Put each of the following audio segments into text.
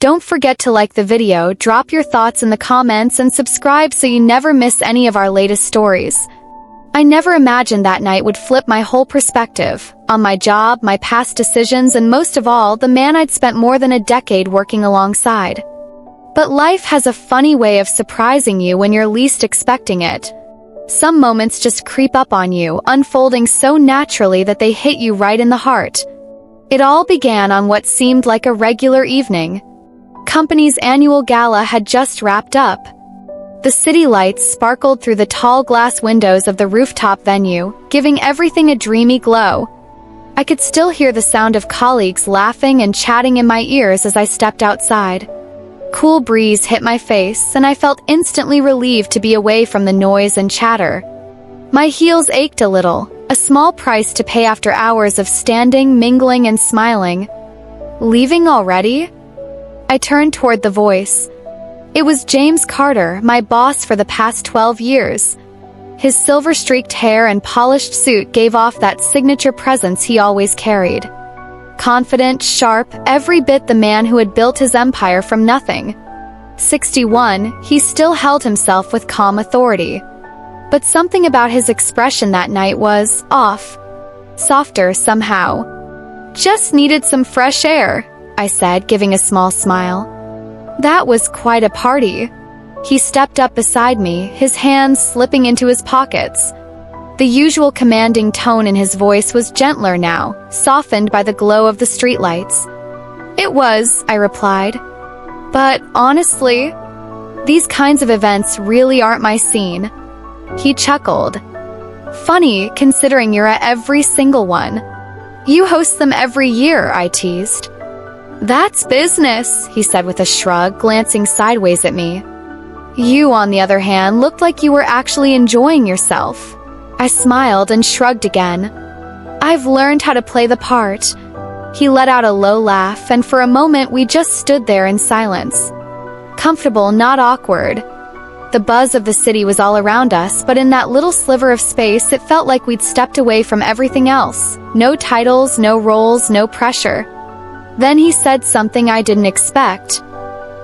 Don't forget to like the video, drop your thoughts in the comments, and subscribe so you never miss any of our latest stories. I never imagined that night would flip my whole perspective on my job, my past decisions, and most of all, the man I'd spent more than a decade working alongside. But life has a funny way of surprising you when you're least expecting it. Some moments just creep up on you, unfolding so naturally that they hit you right in the heart. It all began on what seemed like a regular evening. Company's annual gala had just wrapped up. The city lights sparkled through the tall glass windows of the rooftop venue, giving everything a dreamy glow. I could still hear the sound of colleagues laughing and chatting in my ears as I stepped outside. Cool breeze hit my face, and I felt instantly relieved to be away from the noise and chatter. My heels ached a little, a small price to pay after hours of standing, mingling, and smiling. Leaving already? I turned toward the voice. It was James Carter, my boss for the past 12 years. His silver-streaked hair and polished suit gave off that signature presence he always carried. Confident, sharp, every bit the man who had built his empire from nothing. 61, he still held himself with calm authority. But something about his expression that night was off. Softer somehow. Just needed some fresh air, I said, giving a small smile. That was quite a party. He stepped up beside me, his hands slipping into his pockets. The usual commanding tone in his voice was gentler now, softened by the glow of the streetlights. It was, I replied. But honestly, these kinds of events really aren't my scene. He chuckled. Funny, considering you're at every single one. You host them every year, I teased. That's business, he said with a shrug, glancing sideways at me. You, on the other hand, looked like you were actually enjoying yourself. I smiled and shrugged again. I've learned how to play the part. He let out a low laugh, and for a moment we just stood there in silence. Comfortable, not awkward. The buzz of the city was all around us, but in that little sliver of space it felt like we'd stepped away from everything else. No titles, no roles, no pressure. Then he said something I didn't expect.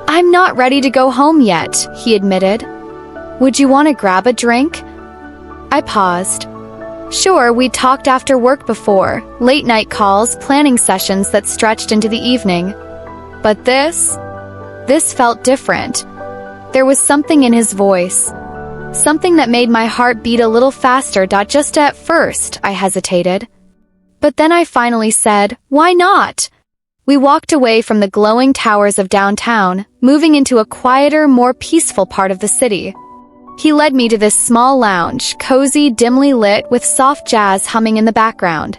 I'm not ready to go home yet, he admitted. Would you want to grab a drink? I paused. Sure, we'd talked after work before, late-night calls, planning sessions that stretched into the evening. But this felt different. There was something in his voice. Something that made my heart beat a little faster. Just at first, I hesitated. But then I finally said, why not? We walked away from the glowing towers of downtown, moving into a quieter, more peaceful part of the city. He led me to this small lounge, cozy, dimly lit, with soft jazz humming in the background.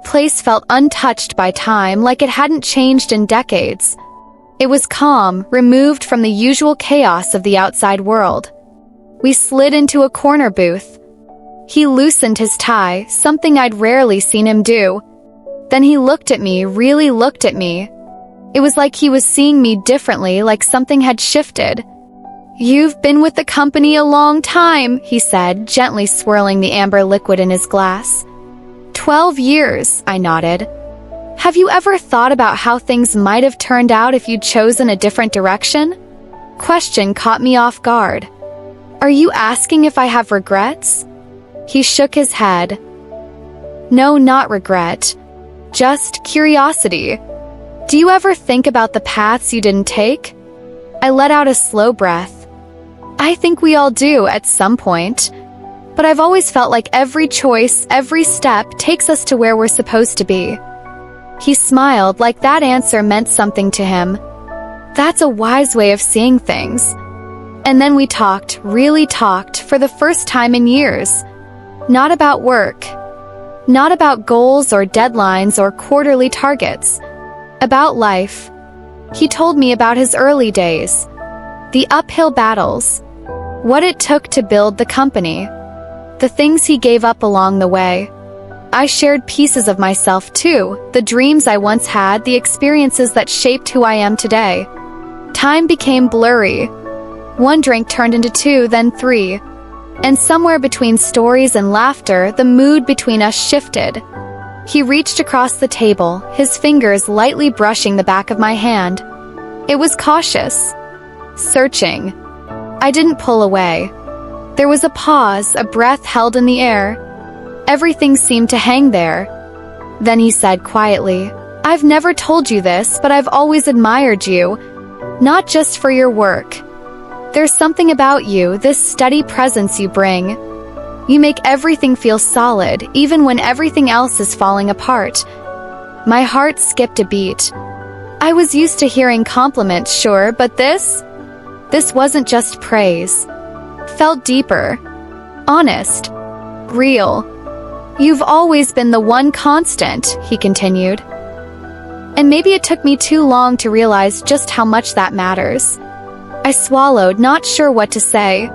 Place felt untouched by time, like it hadn't changed in decades. It was calm, removed from the usual chaos of the outside world. We slid into a corner booth. He loosened his tie, something I'd rarely seen him do. Then he looked at me, really looked at me. It was like he was seeing me differently, like something had shifted. You've been with the company a long time, he said, gently swirling the amber liquid in his glass. 12 years, I nodded. Have you ever thought about how things might have turned out if you'd chosen a different direction? Question caught me off guard. Are you asking if I have regrets? He shook his head. No, not regret. Just curiosity. Do you ever think about the paths you didn't take? I let out a slow breath. I think we all do at some point. But I've always felt like every choice, every step takes us to where we're supposed to be. He smiled like that answer meant something to him. That's a wise way of seeing things. And then we talked, really talked, for the first time in years. Not about work. Not about goals or deadlines or quarterly targets. About life. He told me about his early days. The uphill battles. What it took to build the company. The things he gave up along the way. I shared pieces of myself too, the dreams I once had, the experiences that shaped who I am today. Time became blurry. One drink turned into 2, then 3. And somewhere between stories and laughter, the mood between us shifted. He reached across the table, his fingers lightly brushing the back of my hand. It was cautious, searching. I didn't pull away. There was a pause, a breath held in the air. Everything seemed to hang there. Then he said quietly, "I've never told you this, but I've always admired you. Not just for your work. There's something about you, this steady presence you bring. You make everything feel solid, even when everything else is falling apart." My heart skipped a beat. I was used to hearing compliments, sure, but this wasn't just praise. Felt deeper. Honest. Real. "You've always been the one constant," he continued. And maybe it took me too long to realize just how much that matters. I swallowed, not sure what to say.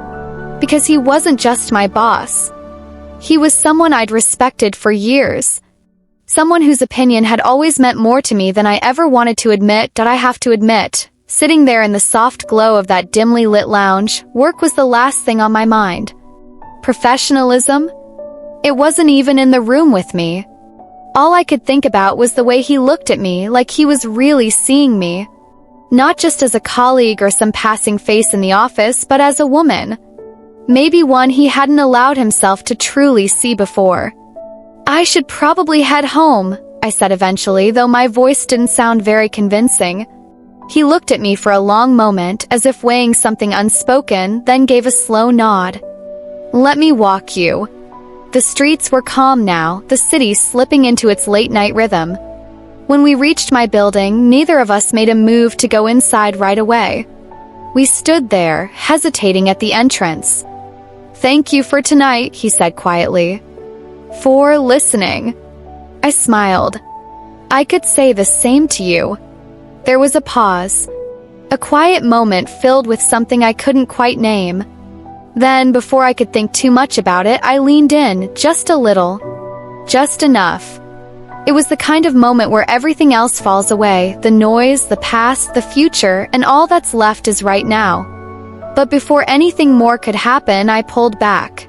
Because he wasn't just my boss. He was someone I'd respected for years. Someone whose opinion had always meant more to me than I ever wanted to admit. Did I have to admit? Sitting there in the soft glow of that dimly lit lounge, work was the last thing on my mind. Professionalism? It wasn't even in the room with me. All I could think about was the way he looked at me, like he was really seeing me. Not just as a colleague or some passing face in the office, but as a woman. Maybe one he hadn't allowed himself to truly see before. "I should probably head home," I said eventually, though my voice didn't sound very convincing. He looked at me for a long moment, as if weighing something unspoken, then gave a slow nod. "Let me walk you." The streets were calm now, the city slipping into its late-night rhythm. When we reached my building, neither of us made a move to go inside right away. We stood there, hesitating at the entrance. "Thank you for tonight," he said quietly. "For listening." I smiled. "I could say the same to you." There was a pause. A quiet moment filled with something I couldn't quite name. Then, before I could think too much about it, I leaned in, just a little. Just enough. It was the kind of moment where everything else falls away, the noise, the past, the future, and all that's left is right now. But before anything more could happen, I pulled back.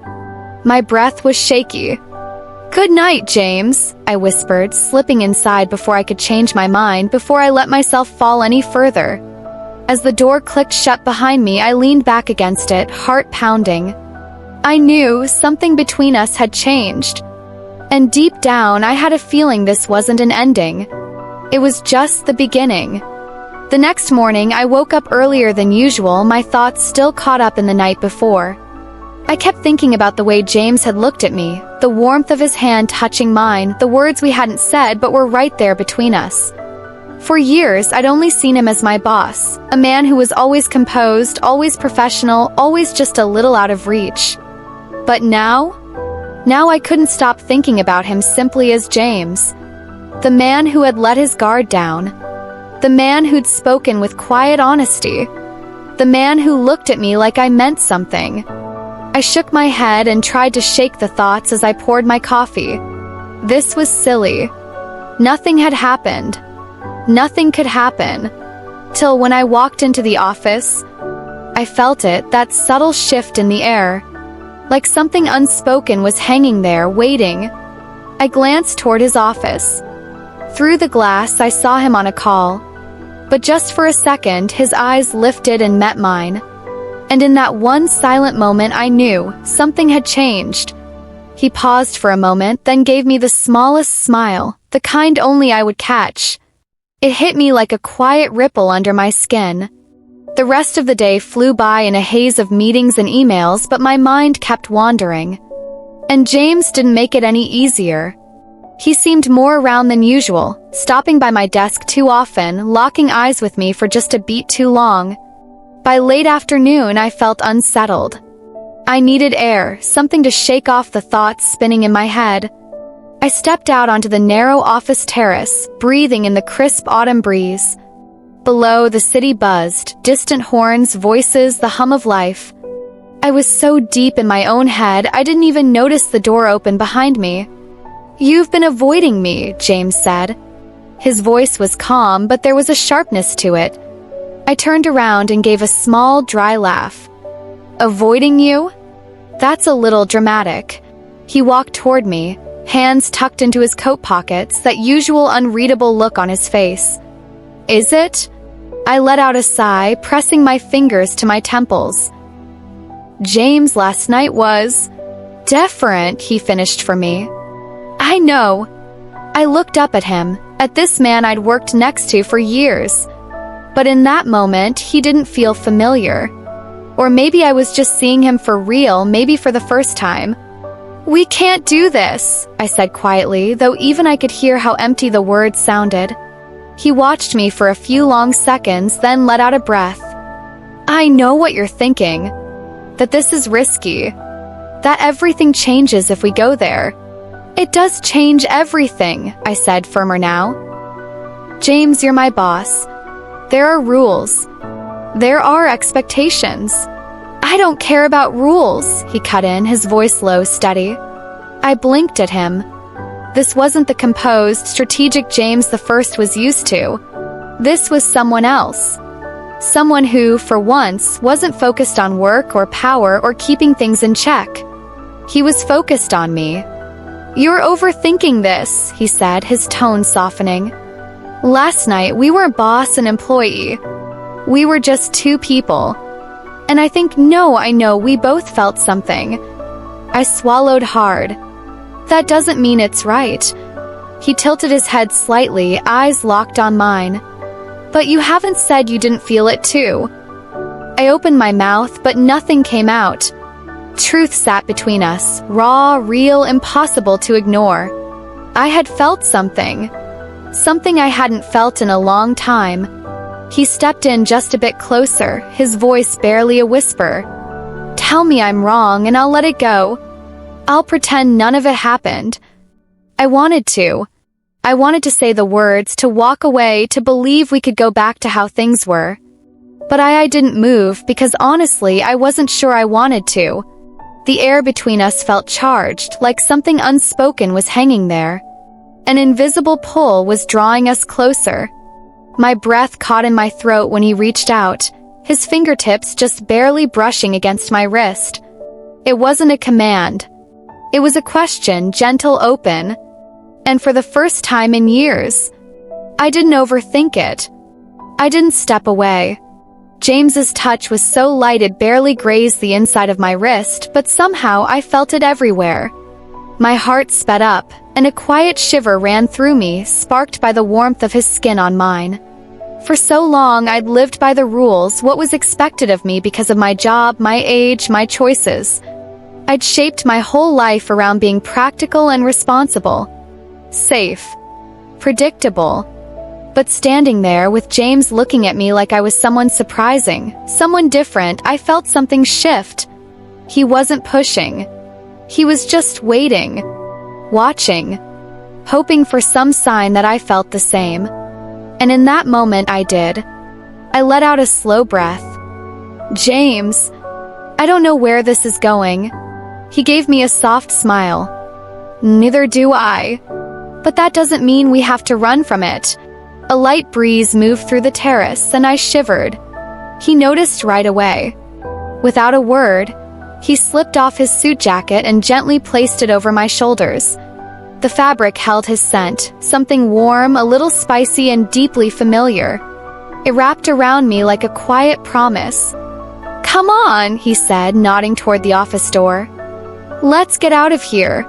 My breath was shaky. "Good night, James," I whispered, slipping inside before I could change my mind, before I let myself fall any further. As the door clicked shut behind me, I leaned back against it, heart pounding. I knew something between us had changed. And deep down, I had a feeling this wasn't an ending. It was just the beginning. The next morning, I woke up earlier than usual, my thoughts still caught up in the night before. I kept thinking about the way James had looked at me, the warmth of his hand touching mine, the words we hadn't said but were right there between us. For years, I'd only seen him as my boss, a man who was always composed, always professional, always just a little out of reach. But now I couldn't stop thinking about him simply as James. The man who had let his guard down. The man who'd spoken with quiet honesty. The man who looked at me like I meant something. I shook my head and tried to shake the thoughts as I poured my coffee. This was silly. Nothing had happened. Nothing could happen. Till when I walked into the office, I felt it, that subtle shift in the air. Like something unspoken was hanging there, waiting. I glanced toward his office. Through the glass, I saw him on a call. But just for a second, his eyes lifted and met mine. And in that one silent moment, I knew something had changed. He paused for a moment, then gave me the smallest smile, the kind only I would catch. It hit me like a quiet ripple under my skin. The rest of the day flew by in a haze of meetings and emails, but my mind kept wandering. And James didn't make it any easier. He seemed more around than usual, stopping by my desk too often, locking eyes with me for just a beat too long. By late afternoon, I felt unsettled. I needed air, something to shake off the thoughts spinning in my head. I stepped out onto the narrow office terrace, breathing in the crisp autumn breeze. Below, the city buzzed, distant horns, voices, the hum of life. I was so deep in my own head, I didn't even notice the door open behind me. "You've been avoiding me," James said. His voice was calm, but there was a sharpness to it. I turned around and gave a small, dry laugh. "Avoiding you? That's a little dramatic." He walked toward me, hands tucked into his coat pockets, that usual unreadable look on his face. "Is it?" I let out a sigh, pressing my fingers to my temples. James last night was different, he finished for me. I know. I looked up at him, at this man I'd worked next to for years. But in that moment, he didn't feel familiar. Or maybe I was just seeing him for real, maybe for the first time. We can't do this, I said quietly, though even I could hear how empty the words sounded. He watched me for a few long seconds, then let out a breath. I know what you're thinking. That this is risky. That everything changes if we go there. It does change everything, I said, firmer now. James, you're my boss. There are rules. There are expectations. I don't care about rules, he cut in, his voice low, steady. I blinked at him. This wasn't the composed, strategic James the First was used to. This was someone else. Someone who, for once, wasn't focused on work or power or keeping things in check. He was focused on me. You're overthinking this, he said, his tone softening. Last night, we weren't boss and employee. We were just two people. And I know we both felt something. I swallowed hard. That doesn't mean it's right. He tilted his head slightly, eyes locked on mine. But you haven't said you didn't feel it too. I opened my mouth, but nothing came out. Truth sat between us, raw, real, impossible to ignore. I had felt something. Something I hadn't felt in a long time. He stepped in just a bit closer, his voice barely a whisper. Tell me I'm wrong and I'll let it go. I'll pretend none of it happened. I wanted to. I wanted to say the words, to walk away, to believe we could go back to how things were. But I didn't move because honestly, I wasn't sure I wanted to. The air between us felt charged, like something unspoken was hanging there. An invisible pull was drawing us closer. My breath caught in my throat when he reached out, his fingertips just barely brushing against my wrist. It wasn't a command. It was a question, gentle, open. And for the first time in years, I didn't overthink it. I didn't step away. James's touch was so light it barely grazed the inside of my wrist, but somehow I felt it everywhere. My heart sped up, and a quiet shiver ran through me, sparked by the warmth of his skin on mine. For so long I'd lived by the rules, what was expected of me because of my job, my age, my choices. I'd shaped my whole life around being practical and responsible. Safe. Predictable. But standing there with James looking at me like I was someone surprising, someone different, I felt something shift. He wasn't pushing. He was just waiting. Watching. Hoping for some sign that I felt the same. And in that moment I did. I let out a slow breath. James, I don't know where this is going. He gave me a soft smile. Neither do I. But that doesn't mean we have to run from it. A light breeze moved through the terrace, and I shivered. He noticed right away. Without a word, he slipped off his suit jacket and gently placed it over my shoulders. The fabric held his scent, something warm, a little spicy, and deeply familiar. It wrapped around me like a quiet promise. Come on, he said, nodding toward the office door. Let's get out of here.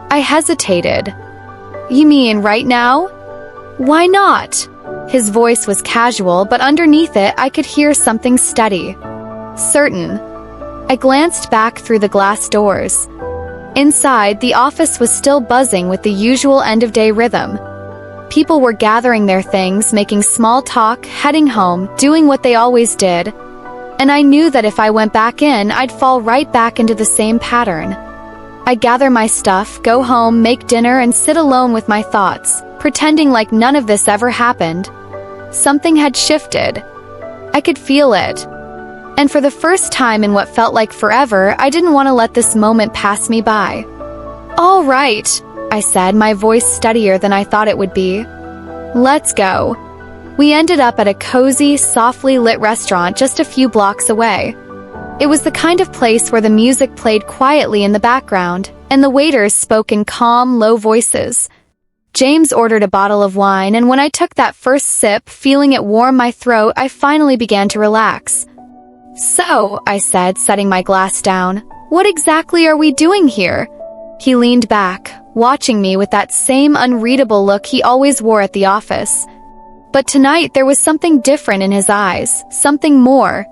I hesitated. You mean right now? Why not? His voice was casual, but underneath it I could hear something steady. Certain. I glanced back through the glass doors. Inside, the office was still buzzing with the usual end-of-day rhythm. People were gathering their things, making small talk, heading home, doing what they always did. And I knew that if I went back in, I'd fall right back into the same pattern. I'd gather my stuff, go home, make dinner, and sit alone with my thoughts, pretending like none of this ever happened. Something had shifted. I could feel it. And for the first time in what felt like forever, I didn't want to let this moment pass me by. All right, I said, my voice steadier than I thought it would be. Let's go. We ended up at a cozy, softly lit restaurant just a few blocks away. It was the kind of place where the music played quietly in the background, and the waiters spoke in calm, low voices. James ordered a bottle of wine, and when I took that first sip, feeling it warm my throat, I finally began to relax. "So," I said, setting my glass down, "what exactly are we doing here?" He leaned back, watching me with that same unreadable look he always wore at the office. But tonight there was something different in his eyes, something more.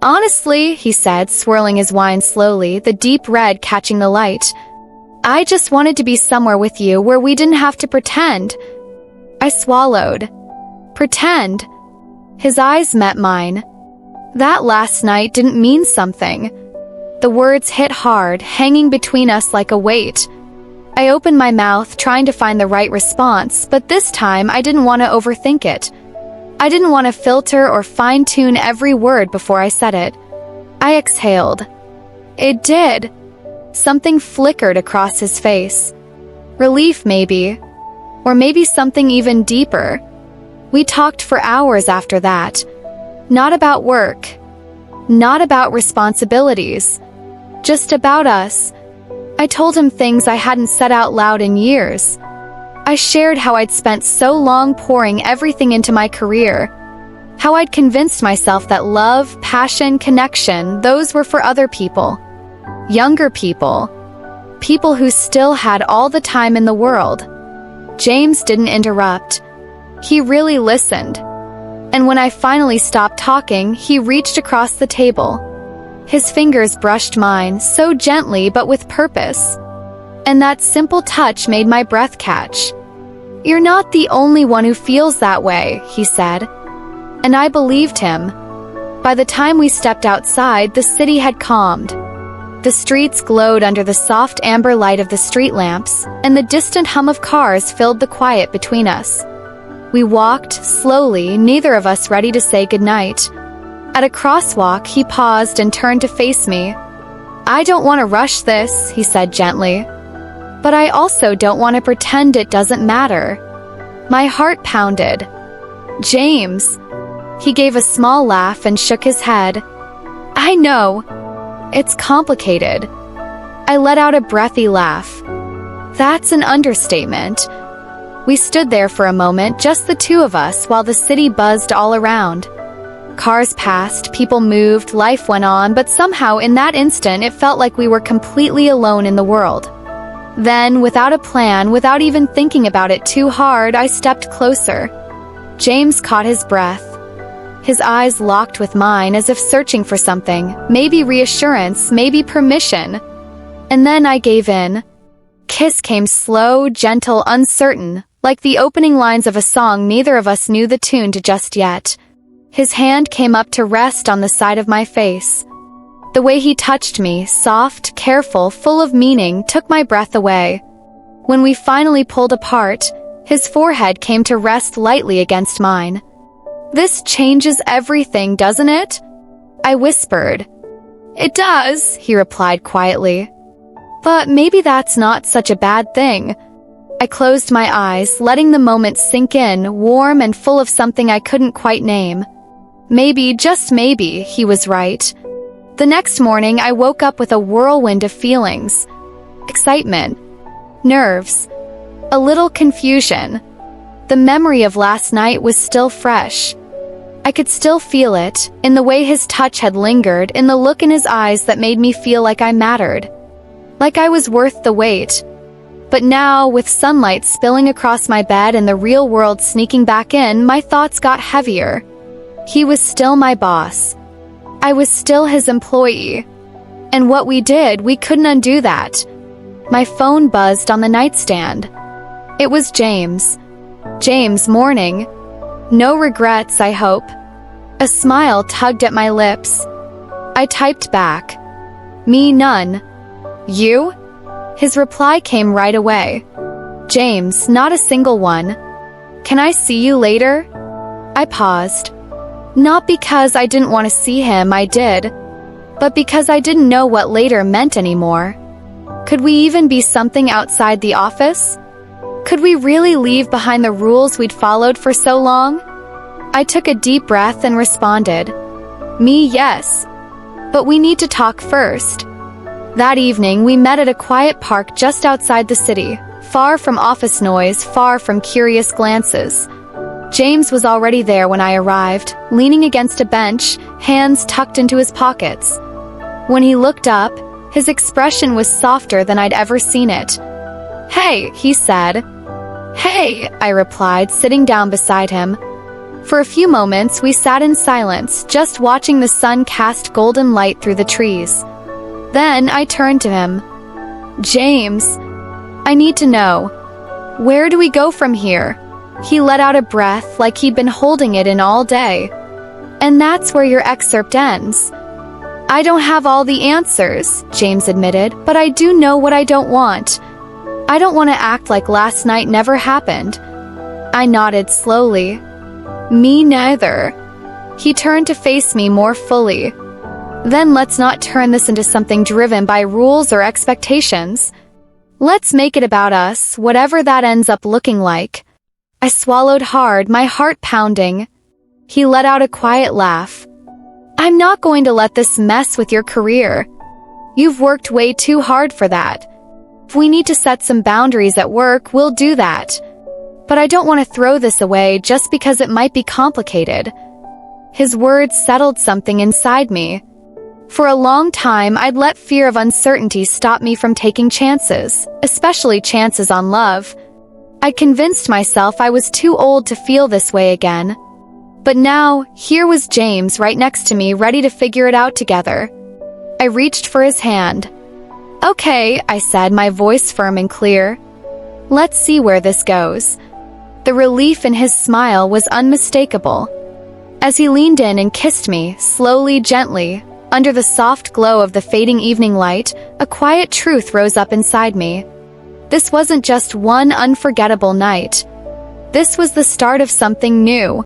"Honestly," he said, swirling his wine slowly, the deep red catching the light, "I just wanted to be somewhere with you where we didn't have to pretend." I swallowed. Pretend. His eyes met mine. That last night didn't mean something. The words hit hard, hanging between us like a weight. I opened my mouth, trying to find the right response, but this time I didn't want to overthink it. I didn't want to filter or fine-tune every word before I said it. I exhaled. It did. Something flickered across his face. Relief, maybe. Or maybe something even deeper. We talked for hours after that. Not about work. Not about responsibilities. Just about us. I told him things I hadn't said out loud in years. I shared how I'd spent so long pouring everything into my career. How I'd convinced myself that love, passion, connection, those were for other people. Younger people. People who still had all the time in the world. James didn't interrupt. He really listened. And when I finally stopped talking, he reached across the table. His fingers brushed mine, so gently but with purpose. And that simple touch made my breath catch. "You're not the only one who feels that way," he said. And I believed him. By the time we stepped outside, the city had calmed. The streets glowed under the soft amber light of the street lamps, and the distant hum of cars filled the quiet between us. We walked, slowly, neither of us ready to say goodnight. At a crosswalk, he paused and turned to face me. "I don't want to rush this," he said gently. "But I also don't want to pretend it doesn't matter." My heart pounded. "James." He gave a small laugh and shook his head. "I know. It's complicated." I let out a breathy laugh. That's an understatement. We stood there for a moment, just the two of us, while the city buzzed all around. Cars passed, people moved, life went on, but somehow in that instant it felt like we were completely alone in the world. Then, without a plan, without even thinking about it too hard, I stepped closer. James caught his breath. His eyes locked with mine as if searching for something, maybe reassurance, maybe permission. And then I gave in. Kiss came slow, gentle, uncertain, like the opening lines of a song neither of us knew the tune to just yet. His hand came up to rest on the side of my face. The way he touched me, soft, careful, full of meaning, took my breath away. When we finally pulled apart, his forehead came to rest lightly against mine. "This changes everything, doesn't it?" I whispered. "It does," he replied quietly. "But maybe that's not such a bad thing." I closed my eyes, letting the moment sink in, warm and full of something I couldn't quite name. Maybe, just maybe, he was right. The next morning, I woke up with a whirlwind of feelings. Excitement. Nerves. A little confusion. The memory of last night was still fresh. I could still feel it, in the way his touch had lingered, in the look in his eyes that made me feel like I mattered. Like I was worth the wait. But now, with sunlight spilling across my bed and the real world sneaking back in, my thoughts got heavier. He was still my boss. I was still his employee. And what we did, we couldn't undo that. My phone buzzed on the nightstand. It was James. James, morning. No regrets, I hope. A smile tugged at my lips. I typed back. Me, none. You? His reply came right away. James, not a single one. Can I see you later? I paused. Not because I didn't want to see him, I did. But because I didn't know what later meant anymore. Could we even be something outside the office? Could we really leave behind the rules we'd followed for so long? I took a deep breath and responded. Me, yes. But we need to talk first. That evening, we met at a quiet park just outside the city. far from office noise, far from curious glances. James was already there when I arrived, leaning against a bench, hands tucked into his pockets. When he looked up, his expression was softer than I'd ever seen it. "Hey," he said. "Hey," I replied, sitting down beside him. For a few moments, we sat in silence, just watching the sun cast golden light through the trees. Then I turned to him. "James, I need to know. Where do we go from here?" He let out a breath like he'd been holding it in all day. "And that's where your excerpt ends." "I don't have all the answers," James admitted, "but I do know what I don't want. I don't want to act like last night never happened." I nodded slowly. "Me neither." He turned to face me more fully. "Then let's not turn this into something driven by rules or expectations. Let's make it about us, whatever that ends up looking like." I swallowed hard, my heart pounding. He let out a quiet laugh. "I'm not going to let this mess with your career. You've worked way too hard for that. If we need to set some boundaries at work, we'll do that. But I don't want to throw this away just because it might be complicated." His words settled something inside me. For a long time, I'd let fear of uncertainty stop me from taking chances, especially chances on love. I convinced myself I was too old to feel this way again. But now, here was James right next to me, ready to figure it out together. I reached for his hand. "Okay," I said, my voice firm and clear. "Let's see where this goes." The relief in his smile was unmistakable. As he leaned in and kissed me, slowly, gently, under the soft glow of the fading evening light, a quiet truth rose up inside me. This wasn't just one unforgettable night. This was the start of something new.